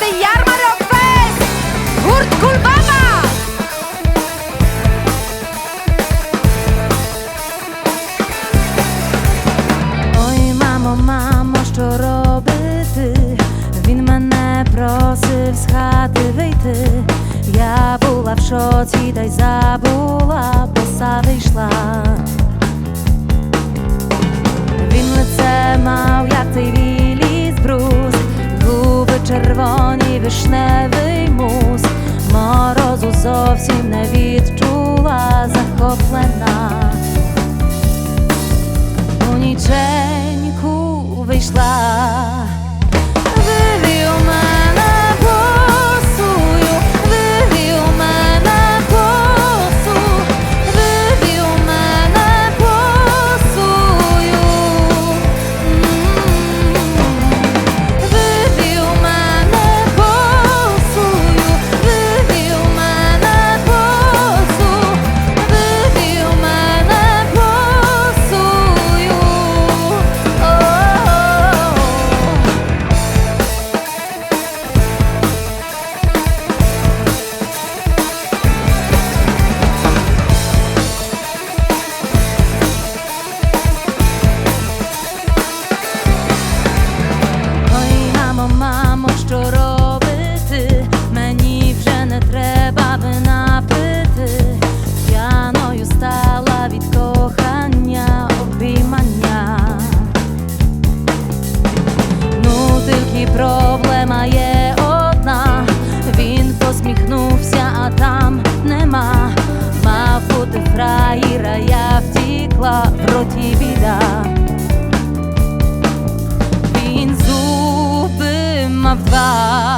20-й ярмарок фест! Гурт Кульбаба! Ой, мамо, мамо, що робити? Він мене просив з хати вийти. Я була в шоці, та й забула, боса вийшла. Він лице мав, як той віліс брус, губи червоні, вишневий мус. Морозу зовсім не відчула, захоплена. У ніченьку вийшла. Вивів мене косою, вивів мене косу, вивів мене косою, вивів мене косою, вивів мене косу, вивів мене косою. Мамо, що робити? Мені вже не треба вина пити. П'яною стала від кохання, обіймання. Ну, тільки проблема є одна. Він посміхнувся, а там нема. Мав бути фраєра, я втікла, в роті біда. Він зуби мав два.